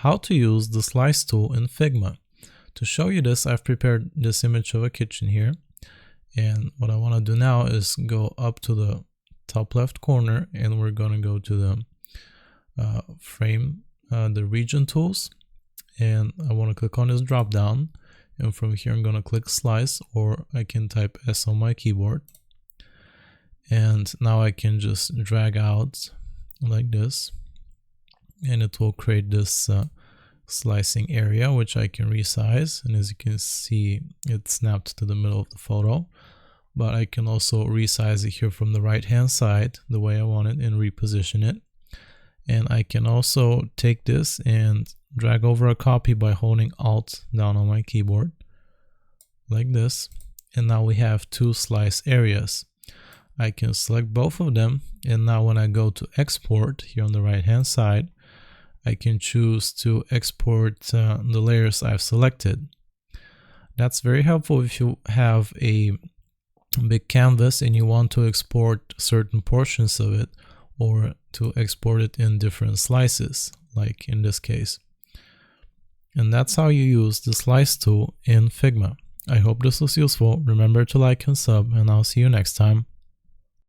how to use the slice tool in Figma. To show you this, I've prepared this image of a kitchen here. And what I want to do now is go up to the top left corner, and we're going to go to the frame, the region tools. And I want to click on this drop down. And from here, I'm going to click slice, or I can type S on my keyboard. And now I can just drag out like this. And it will create this slicing area, which I can resize. And as you can see, it snapped to the middle of the photo. But I can also resize it here from the right hand side the way I want it and reposition it. And I can also take this and drag over a copy by holding Alt down on my keyboard like this. And now we have two slice areas. I can select both of them, and now when I go to export here on the right hand side, I can choose to export the layers I've selected. That's very helpful if you have a big canvas and you want to export certain portions of it, or to export it in different slices, like in this case. And that's how you use the slice tool in Figma. I hope this was useful. Remember to like and sub, and I'll see you next time.